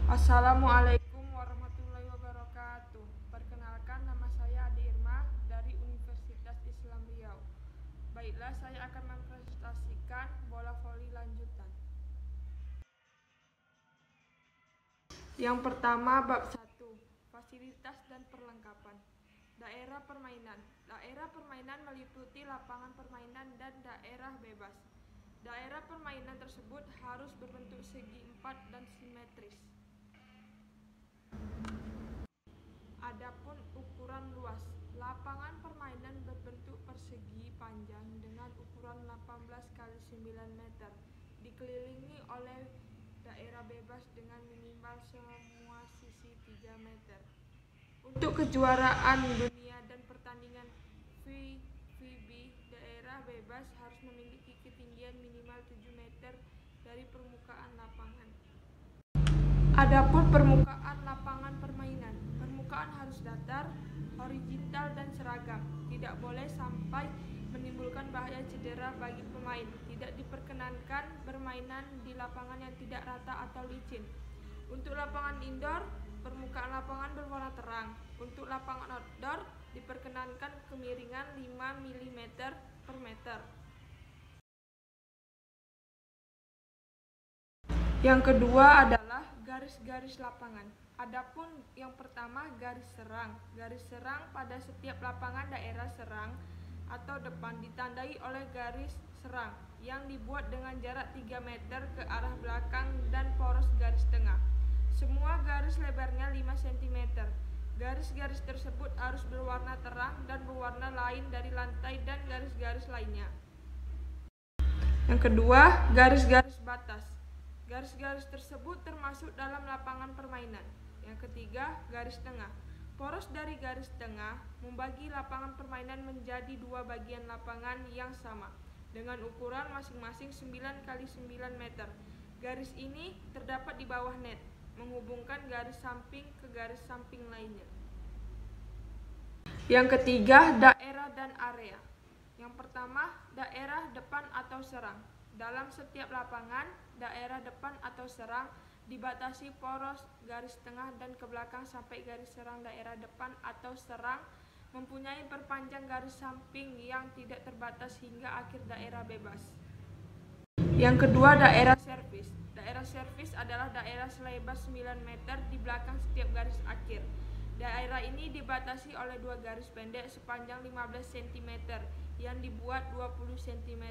Assalamualaikum warahmatullahi wabarakatuh. Perkenalkan, nama saya Adi Irma dari Universitas Islam Riau. Baiklah, saya akan mempresentasikan bola voli lanjutan. Yang pertama, bab 1, fasilitas dan perlengkapan. Daerah permainan. Daerah permainan meliputi lapangan permainan dan daerah bebas. Daerah permainan tersebut harus berbentuk segi empat dan simetris. Adapun ukuran luas, lapangan permainan berbentuk persegi panjang dengan ukuran 18 x 9 meter, dikelilingi oleh daerah bebas dengan minimal semua sisi 3 meter. Untuk kejuaraan dunia dan pertandingan VVB, daerah bebas harus memiliki ketinggian minimal 7 meter dari permukaan lapangan. Adapun permukaan lapangan permainan, permukaan harus datar, horizontal dan seragam. Tidak boleh sampai menimbulkan bahaya cedera bagi pemain. Tidak diperkenankan bermainan di lapangan yang tidak rata atau licin. Untuk lapangan indoor, permukaan lapangan berwarna terang. Untuk lapangan outdoor, diperkenankan kemiringan 5 mm per meter. Yang kedua adalah garis-garis lapangan. Adapun yang pertama, garis serang. Garis serang pada setiap lapangan daerah serang atau depan ditandai oleh garis serang yang dibuat dengan jarak 3 meter ke arah belakang dan poros garis tengah. Semua garis lebarnya 5 cm. Garis-garis tersebut harus berwarna terang dan berwarna lain dari lantai dan garis-garis lainnya. Yang kedua, garis-garis batas. Garis-garis tersebut termasuk dalam lapangan permainan. Yang ketiga, garis tengah. Poros dari garis tengah membagi lapangan permainan menjadi dua bagian lapangan yang sama, dengan ukuran masing-masing 9 x 9 meter. Garis ini terdapat di bawah net, menghubungkan garis samping ke garis samping lainnya. Yang ketiga, daerah dan area. Yang pertama, daerah depan atau serang. Dalam setiap lapangan, daerah depan atau serang dibatasi poros garis tengah dan ke belakang sampai garis serang. Daerah depan atau serang mempunyai perpanjang garis samping yang tidak terbatas hingga akhir daerah bebas. Yang kedua, daerah servis. Daerah servis adalah daerah selebar 9 meter di belakang setiap garis akhir. Daerah ini dibatasi oleh dua garis pendek sepanjang 15 cm yang dibuat 20 cm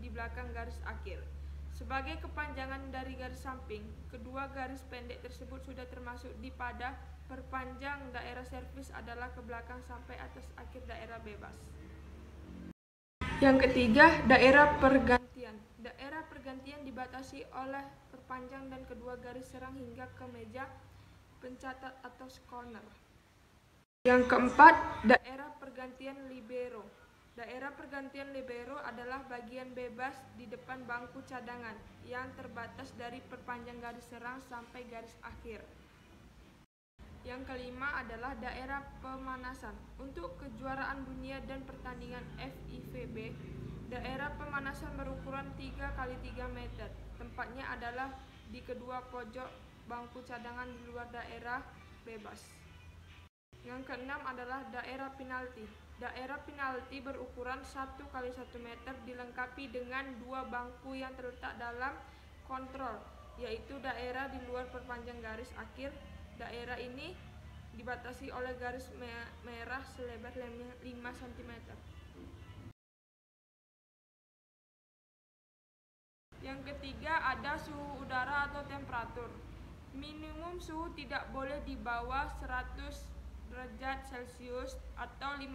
di belakang garis akhir. Sebagai kepanjangan dari garis samping, kedua garis pendek tersebut sudah termasuk di pada perpanjang daerah servis adalah ke belakang sampai atas akhir daerah bebas. Yang ketiga, daerah pergantian. Daerah pergantian dibatasi oleh perpanjang dan kedua garis serang hingga ke meja pencatat atau corner. Yang keempat, daerah pergantian libero. Daerah pergantian libero adalah bagian bebas di depan bangku cadangan yang terbatas dari perpanjang garis serang sampai garis akhir. Yang kelima adalah daerah pemanasan. Untuk kejuaraan dunia dan pertandingan FIVB, daerah pemanasan berukuran 3 x 3 meter. Tempatnya adalah di kedua pojok bangku cadangan di luar daerah bebas. Yang keenam adalah daerah penalti. Daerah penalti berukuran 1 x 1 meter dilengkapi dengan dua bangku yang terletak dalam kontrol, yaitu daerah di luar perpanjang garis akhir. Daerah ini dibatasi oleh garis merah selebar 5 cm. Yang ketiga ada suhu udara atau temperatur. Minimum suhu tidak boleh di bawah 100 derajat Celcius atau 50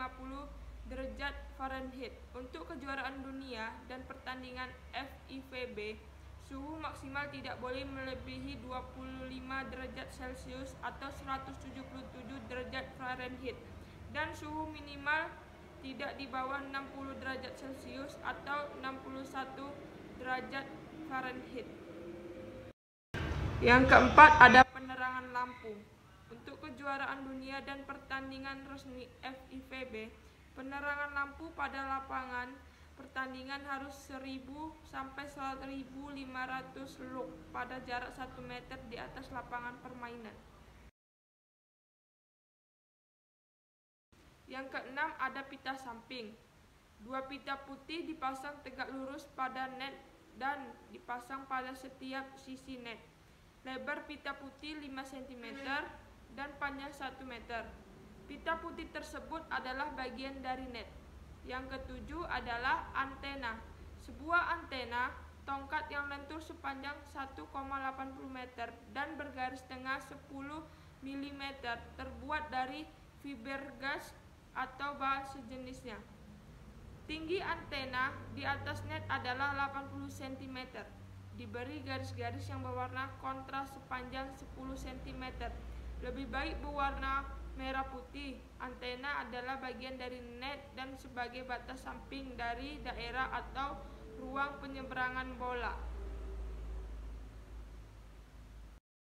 derajat Fahrenheit. Untuk kejuaraan dunia dan pertandingan FIVB, suhu maksimal tidak boleh melebihi 25 derajat Celcius atau 177 derajat Fahrenheit dan suhu minimal tidak di bawah 60 derajat Celcius atau 61 derajat Fahrenheit. Yang keempat ada penerangan lampu. Untuk kejuaraan dunia dan pertandingan resmi FIVB, penerangan lampu pada lapangan pertandingan harus 1000 sampai 1500 luk pada jarak 1 meter di atas lapangan permainan. Yang keenam ada pita samping. 2 pita putih dipasang tegak lurus pada net dan dipasang pada setiap sisi net. Lebar pita putih 5 cm dan panjang 1 meter. Pita putih tersebut adalah bagian dari net. Yang ketujuh adalah antena. Sebuah antena tongkat yang lentur sepanjang 1,80 meter dan bergaris tengah 10 mm terbuat dari fiberglass atau bahan sejenisnya. Tinggi antena di atas net adalah 80 cm. Diberi garis-garis yang berwarna kontras sepanjang 10 cm. Lebih baik berwarna merah putih. Antena adalah bagian dari net dan sebagai batas samping dari daerah atau ruang penyeberangan bola.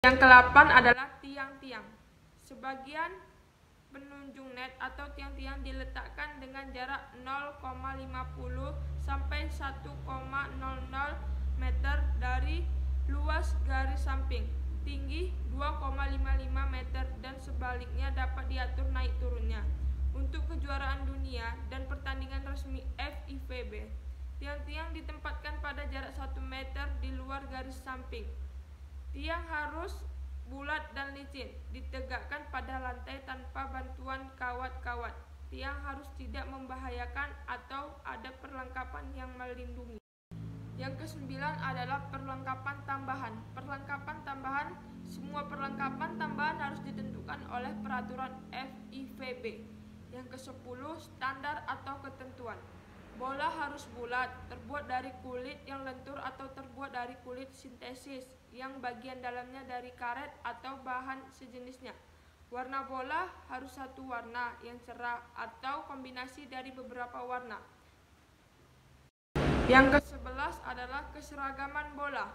Yang ke-8 adalah tiang-tiang. Sebagian penunjung net atau tiang-tiang diletakkan dengan jarak 0,50 sampai 1,00 meter dari luas garis samping. Tinggi 2,55 meter dan sebaliknya dapat diatur naik turunnya. Untuk kejuaraan dunia dan pertandingan resmi FIVB, tiang-tiang ditempatkan pada jarak 1 meter di luar garis samping. Tiang harus bulat dan licin, ditegakkan pada lantai tanpa bantuan kawat-kawat. Tiang harus tidak membahayakan atau ada perlengkapan yang melindungi. Yang ke-9 adalah perlengkapan tambahan. Perlengkapan tambahan, semua perlengkapan tambahan harus ditentukan oleh peraturan FIVB. Yang ke-10, standar atau ketentuan. Bola harus bulat, terbuat dari kulit yang lentur atau terbuat dari kulit sintesis yang bagian dalamnya dari karet atau bahan sejenisnya. Warna bola harus satu warna yang cerah atau kombinasi dari beberapa warna. Yang ke-11 adalah keseragaman bola.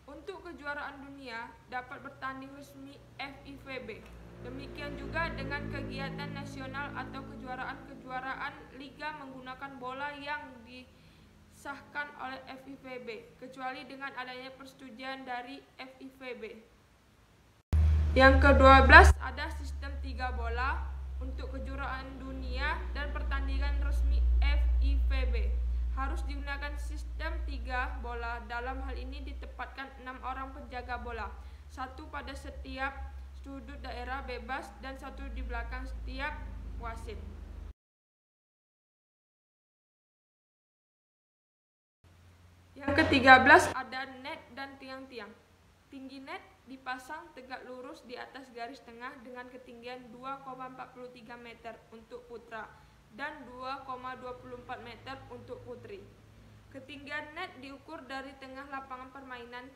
Untuk kejuaraan dunia dapat bertanding resmi FIVB. Demikian juga dengan kegiatan nasional atau kejuaraan-kejuaraan liga menggunakan bola yang disahkan oleh FIVB, kecuali dengan adanya persetujuan dari FIVB. Yang ke-12 ada sistem 3 bola untuk kejuaraan dunia dan pertandingan resmi FIVB. Harus digunakan sistem 3 bola. Dalam hal ini ditempatkan 6 orang penjaga bola, 1 pada setiap sudut daerah bebas dan 1 di belakang setiap wasit. Yang ke-13 ada net dan tiang-tiang. Tinggi net dipasang tegak lurus di atas garis tengah dengan ketinggian 2,43 meter untuk putra dan 2,24 meter untuk putri. Ketinggian net diukur dari tengah lapangan permainan.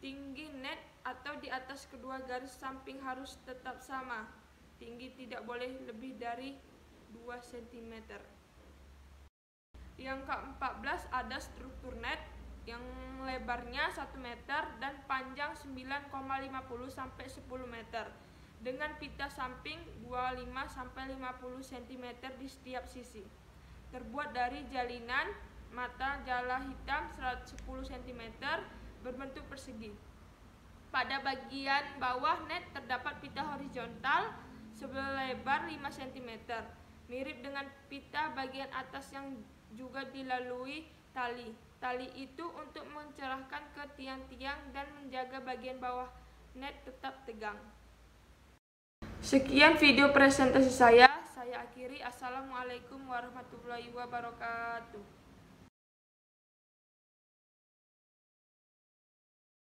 Tinggi net atau di atas kedua garis samping harus tetap sama. Tinggi tidak boleh lebih dari 2 cm. Yang ke-14 ada struktur net yang lebarnya 1 meter dan panjang 9,50 sampai 10 meter. Dengan pita samping 25 sampai 50 cm di setiap sisi. Terbuat dari jalinan mata jala hitam 110 cm berbentuk persegi. Pada bagian bawah net terdapat pita horizontal selebar 5 cm, mirip dengan pita bagian atas yang juga dilalui tali. Tali itu untuk mencerahkan ke tiang-tiang dan menjaga bagian bawah net tetap tegang. Sekian video presentasi saya akhiri. Assalamualaikum warahmatullahi wabarakatuh.